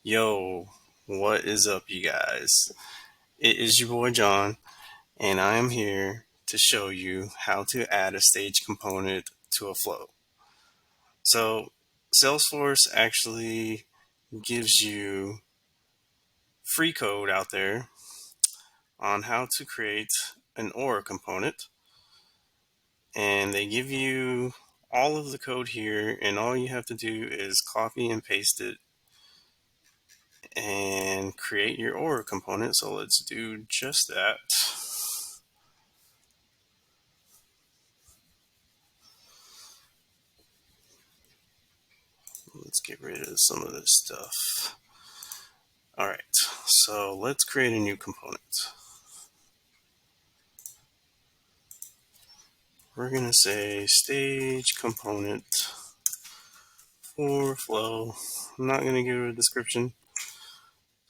Yo, what is up, you guys? It is your boy John, and I am here to show you how to add a stage component to a flow. So, Salesforce actually gives you free code out there on how to create an OR component, and they give you all of the code here, and all you have to do is copy and paste it and create your OR component. So let's do just that. Let's get rid of some of this stuff. All right, so let's create a new component. We're gonna say stage component for flow. I'm not gonna give it a description.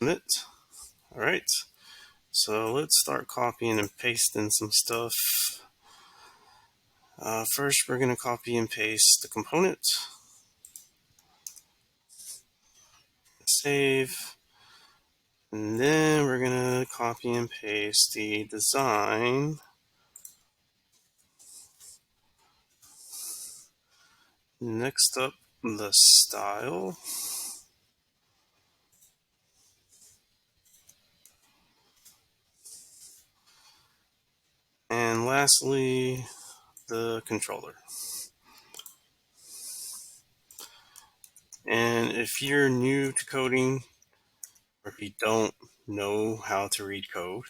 Submit. All right, so let's start copying and pasting some stuff. First, we're gonna copy and paste the component. Save. And then we're gonna copy and paste the design. Next up, the style. And lastly, the controller. And if you're new to coding, or if you don't know how to read code,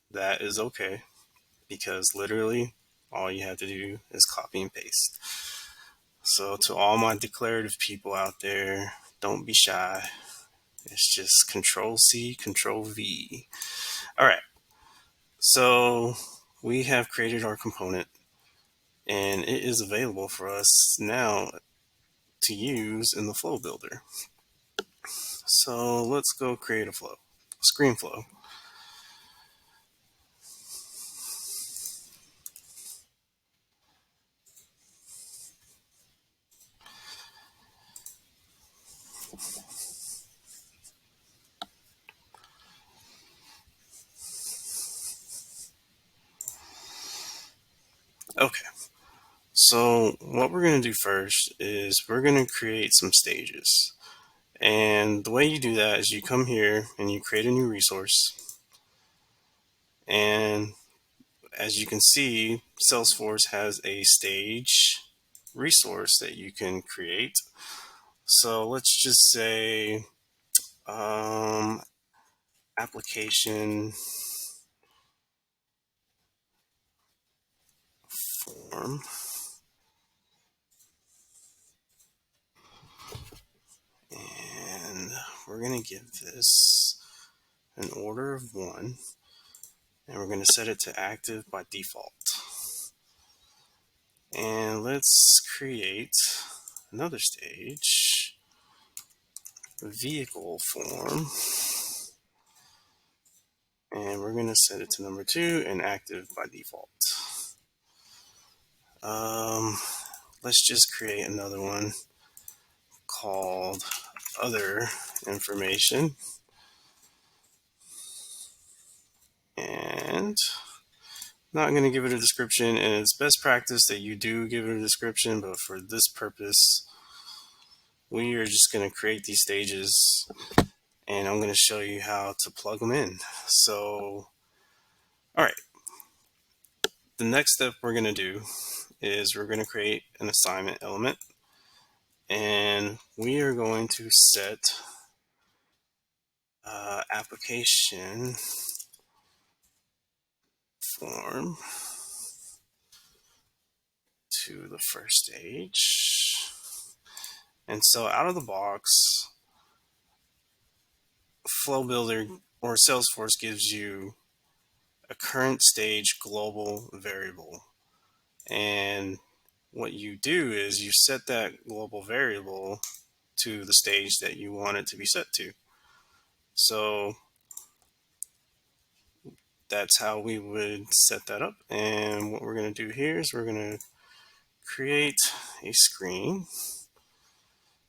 that is okay, because literally all you have to do is copy and paste. So to all my declarative people out there, don't be shy. It's just Control C, Control V. All right, so we have created our component, and it is available for us now to use in the flow builder. So let's go create a flow, screen flow. Okay, so what we're going to do first is we're going to create some stages. And the way you do that is you come here and you create a new resource. And as you can see, Salesforce has a stage resource that you can create. So let's just say application form. And we're going to give this an order of 1. And we're going to set it to active by default. And let's create another stage, vehicle form. And we're going to set it to number 2 and active by default. Let's just create another one called other information. And not going to give it a description, and it's best practice that you do give it a description, but for this purpose, we are just going to create these stages, and I'm going to show you how to plug them in. So, all right, the next step we're going to do is we're going to create an assignment element, and we are going to set application form to the first stage. And so out of the box, Flow Builder or Salesforce gives you a current stage global variable. And what you do is you set that global variable to the stage that you want it to be set to. So that's how we would set that up. And what we're going to do here is we're going to create a screen.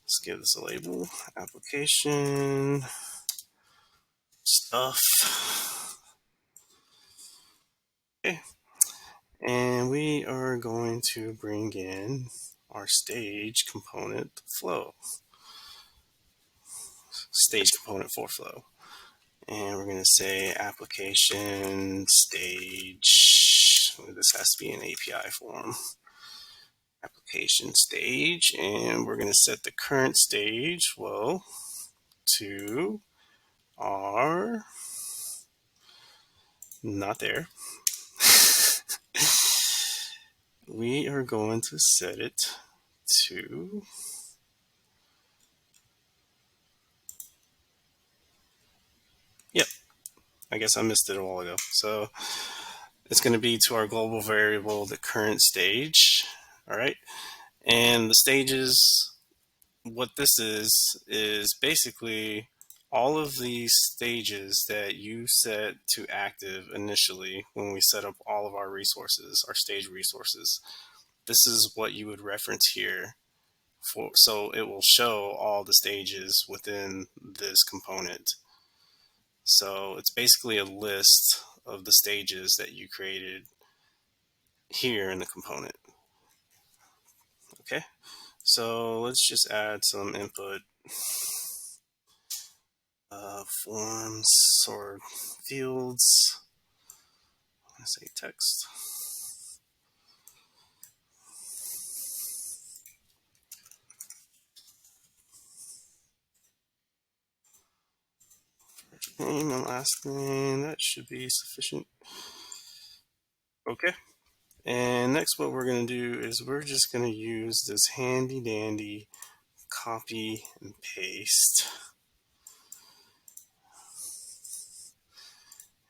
Let's give this a label, application stuff. Okay, and we are going to bring in our stage component flow, stage component for flow. And we're going to say application stage. This has to be an API form. Application stage, and we're going to set the current stage, well, to our, not there. We are going to set it to, yep, I guess I missed it a while ago. So it's going to be to our global variable, the current stage. All right. And the stages, what this is basically all of these stages that you set to active initially when we set up all of our resources, our stage resources. This is what you would reference here. So it will show all the stages within this component. So it's basically a list of the stages that you created here in the component. Okay, so let's just add some input forms or fields. I say text. First name and last name, that should be sufficient. Okay. And next what we're going to do is we're just going to use this handy dandy copy and paste.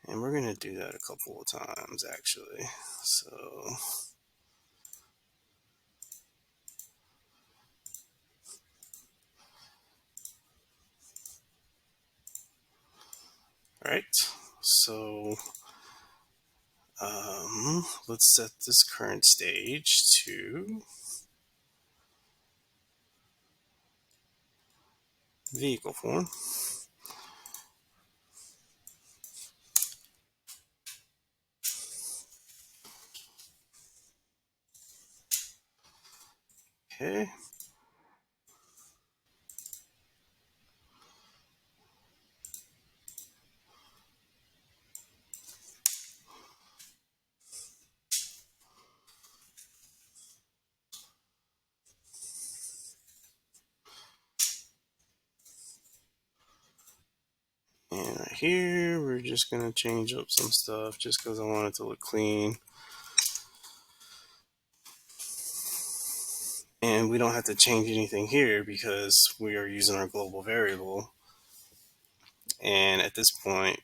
And we're going to do that a couple of times actually. So all right. So let's set this current stage to vehicle form. Okay. And right here, we're just going to change up some stuff just because I want it to look clean. And we don't have to change anything here because we are using our global variable. And at this point,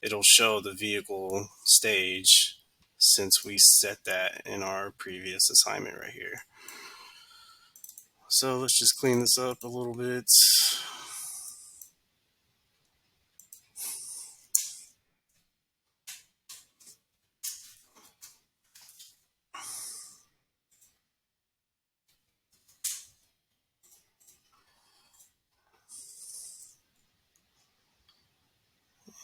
it'll show the vehicle stage since we set that in our previous assignment right here. So let's just clean this up a little bit.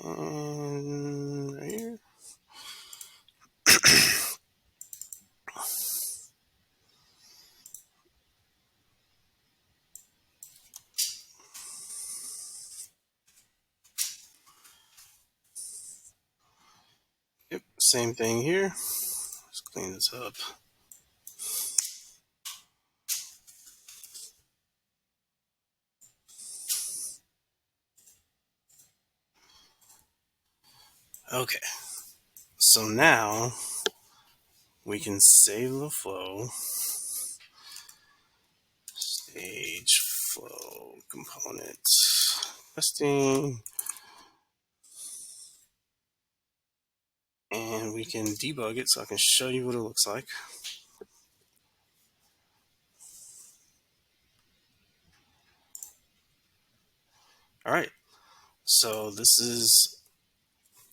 And right here. Yep, same thing here. Let's clean this up. Okay, so now we can save the flow, stage flow component, testing, and we can debug it so I can show you what it looks like. All right, so this is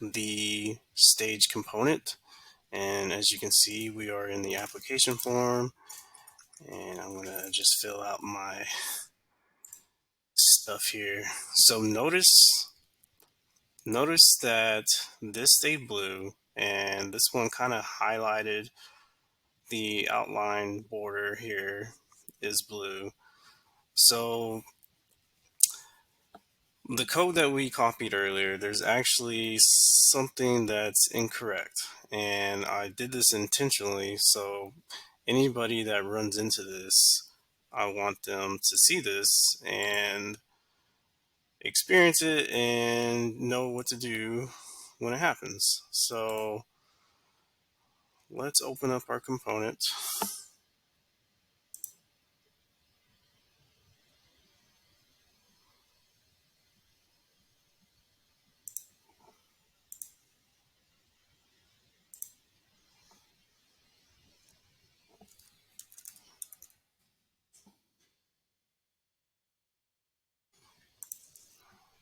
the stage component, and as you can see, we are in the application form, And I'm gonna just fill out my stuff here. So notice that this stayed blue and this one kind of highlighted. The outline border here is blue. So the code that we copied earlier, there's actually something that's incorrect. And I did this intentionally, so anybody that runs into this, I want them to see this and experience it and know what to do when it happens. So let's open up our component.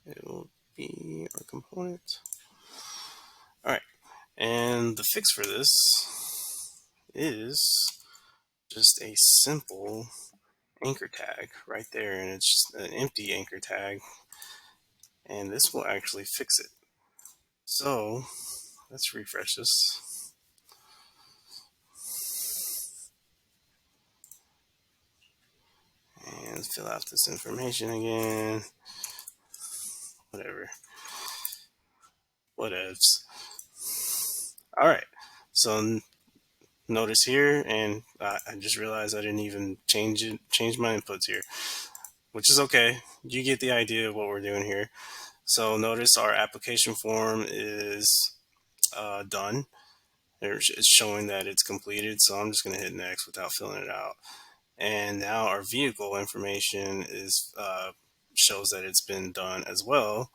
It will be our component. All right. And the fix for this is just a simple anchor tag right there. And it's just an empty anchor tag. And this will actually fix it. So let's refresh this. And fill out this information again. Whatever. Whatevs. All right. So notice here, and I just realized I didn't even change my inputs here, which is okay. You get the idea of what we're doing here. So notice our application form is done. It's showing that it's completed. So I'm just going to hit next without filling it out. And now our vehicle information is shows that it's been done as well.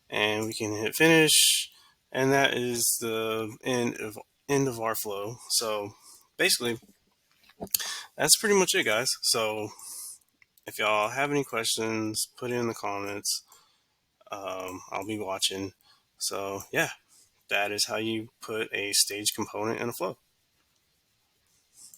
And we can hit finish. And that is the end of our flow. So basically, that's pretty much it, guys. So if y'all have any questions, put it in the comments. I'll be watching. So yeah, that is how you put a stage component in a flow.